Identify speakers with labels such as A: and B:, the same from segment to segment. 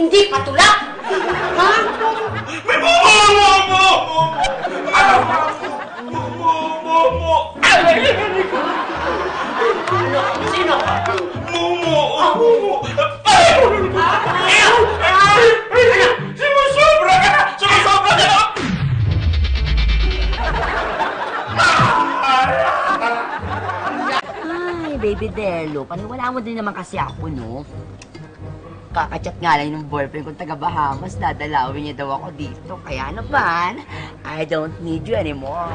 A: Hindi patulak! Ha?
B: May mumu!
A: Ano? Sino?
B: Mumu! Sumusobra ka na! Sumusobra ka na!
C: Ay, baby Delo, paniwala mo din naman kasi ako, no? Kakachat nga lang ng boyfriend kong taga Bahamas, dadalawin niya daw ako dito. Kaya naman, I don't need you anymore.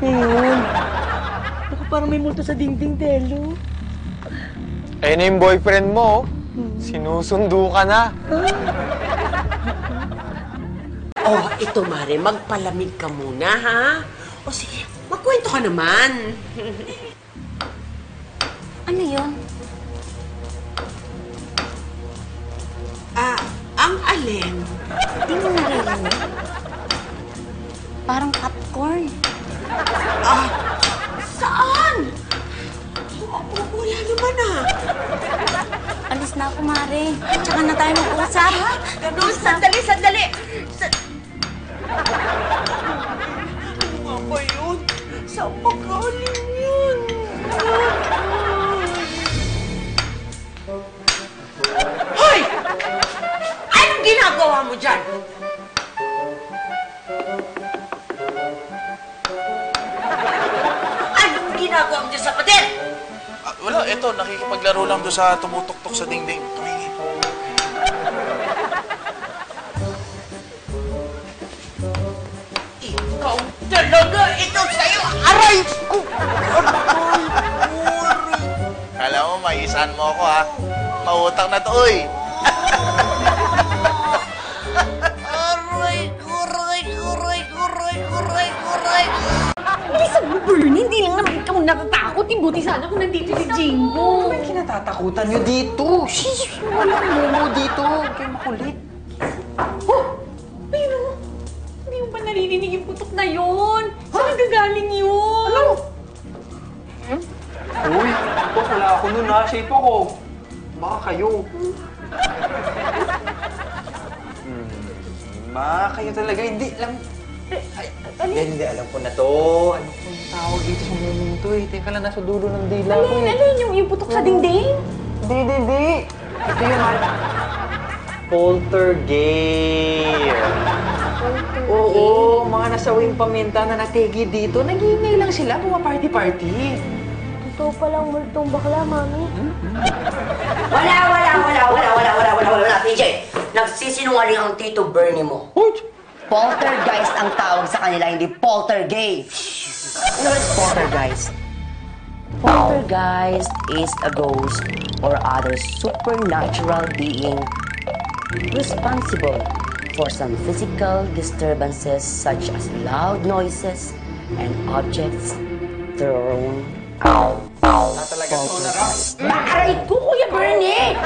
C: Ayun. Ako parang may multo sa dingding, Delo.
D: Ayun na yung boyfriend mo. Sinusundo ka na.
A: Oh, ito, Mare. Magpalamig ka muna, ha? O sige, magkwento ka naman.
C: Ano yun?
A: Ang alin?
C: Di mo narinig? Parang popcorn.
A: Saan? Wala naman,
C: Alis na ako, Mare. Tsaka na tayo mag-usap.
A: Ganun, sandali! Ano nga ba yun? Saan pa galing yun? Hoy! Anong ginagawa mo dyan? Anong ginagawa mo dyan sa pader?
B: Wala, eto, nakikipaglaro lang doon sa tumutok-tok sa dingding. Tumingin.
A: Ikaw talaga! Ito sa'yo! Aray ko!
B: Kala mo, maisahan mo ako, ha? Mautang na to, uy!
A: Aray ko!
E: Bilisan mo, Bernie. Hindi lang naman ikaw natatakot. Buti sana kung nandito si Jingo.
D: Ano yung kinatatakutan nyo dito? Shhh! Walang momo dito. Huwag kayong makulit.
E: Pero, hindi mo ba naririnig yung putok na yun? Saan nagagaling yun? Ano?
D: Uy, wala ako nun ha. Shape ako. Baka kayo. Kayo talaga. Hindi lang. Hindi, alam ko na to. Ano ko yung tawag dito sa momong to eh. Teka lang, nasa dulo ng dila ko eh.
E: Alin yung putok sa dingding?
D: Di. Ito yung poltergeist. Oo, mga nasawing paminta na nategi dito. Nag-iingay lang sila, puma-party-party.
C: Totoo palang multong bakla, Mami.
A: Wala, PJ! Nagsisinungaling ang Tito Bernie mo.
C: Poltergeist ang tawag sa kanila, hindi poltergeist. Ano ba poltergeist? Poltergeist is a ghost or other supernatural being responsible for some physical disturbances such as loud noises and objects thrown out. Poltergeist.
A: Aray ko, Kuya Bernie!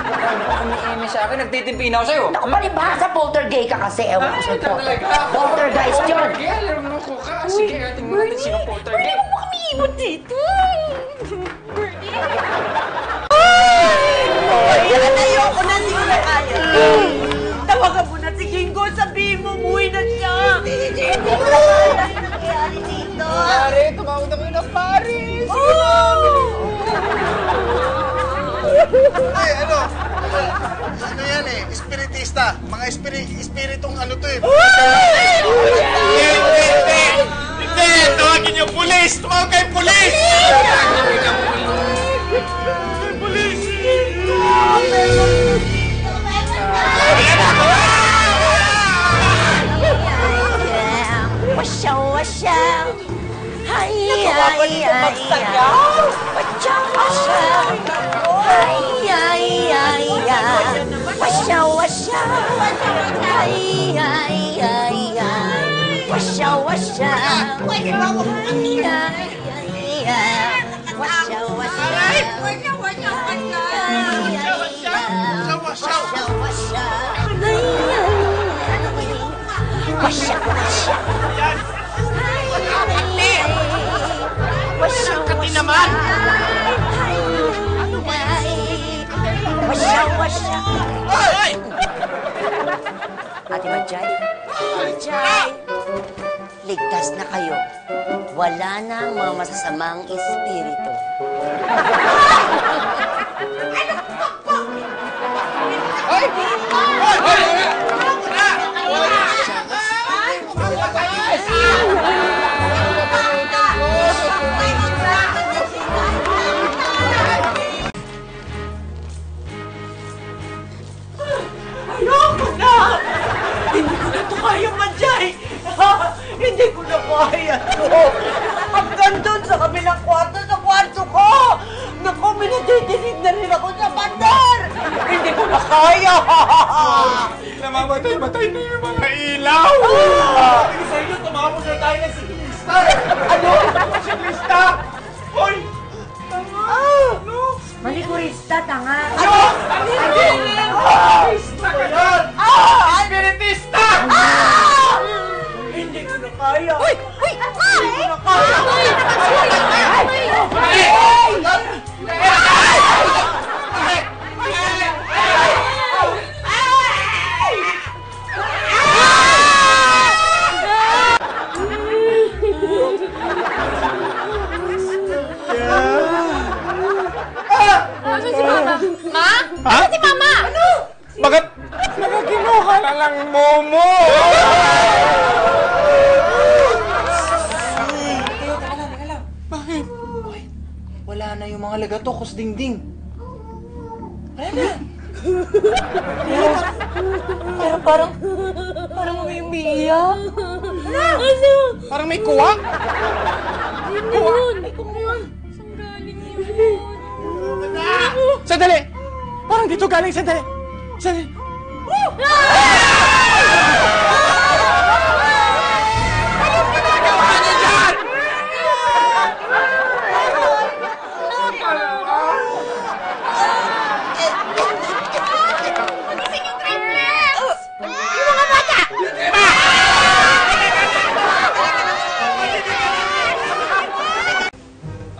D: Eme sa akin, nagtitimpi na ako sa'yo.
C: Naku, palibhasa poltergeist ka kasi. Ewan ko sa'yo. Poltergeist yun.
D: Alam ko ka. Sige, tingnan natin sino poltergeist.
E: Huwag mo kami ibot dito. Bernie?
A: Ayoko na, hindi ko na kaya. Tawagan mo na si Jingo, sabihin mo, umuwi na siya. Hindi ko na kaya yung nangyayari dito.
D: Pare, tumawag na kayo ng pare.
B: Ay, ano yan eh, espiritista. Mga espiritong ano to eh. Hindi! Tawagin yung pulis! Tumawag kayo pulis! Pulis!
C: Wasya. Hay,
B: naman!
C: Wasya.
B: Ay!
C: Ate Majay, ligtas na kayo. Wala na ang mga masasamang espiritu.
A: Ayoko na! Hindi ko na ito kaya, Manjay! Hindi ko na kaya to! Hanggang doon sa kabilang kwarto ko! Naku, minadidinig na rin ako sa pader! Hindi ko na kaya!
B: Namamatay-matay na yung mga ilaw! Tingin sa inyo, tumawag na tayo ng siklista!
A: Ano?
B: Siklista! Hoy!
C: Manikurista, tanga.
B: Siklista ka yan! Espiritista!
A: Hindi ko na kaya!
E: Uy!
A: Hindi ko na kaya!
E: Ano si Mama? Ma? Ano si Mama? Ano?
B: Bakit? Nakakinuha na lang Momo!
D: Teka lang.
B: Bakit?
D: Wala na yung mga lagatokos dingding.
C: Pero parang may umiiyak.
E: Ano?
B: Parang may kuwa?
E: Hindi yun. Ano yun? Saan galing yun?
B: Sandali! Parang dito galing, sandali! Sandali!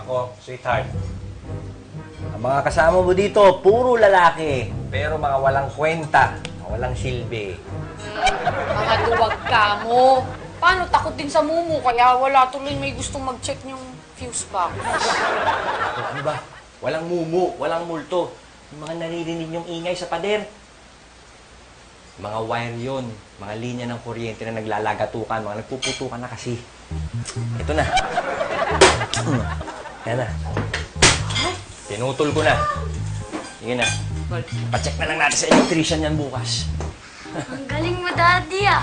D: Ako, sweetheart. Ang mga kasama mo dito, puro lalaki. Pero mga walang kwenta, mga walang silbi.
E: Mga duwag ka mo. Paano takot din sa mumu kaya wala tuloy may gustong mag-check yung fuse box.
D: Ano ba? Walang mumu, walang multo. Yung mga naririnig yung ingay sa pader. Mga wire yun. Mga linya ng kuryente na naglalagatukan. Mga nagpuputukan na kasi. Ito na. Yan na. Pinutol ko na. Sige na. Pacheck na lang natin sa electrician yan bukas.
F: Ang galing mo, Daddy, ah.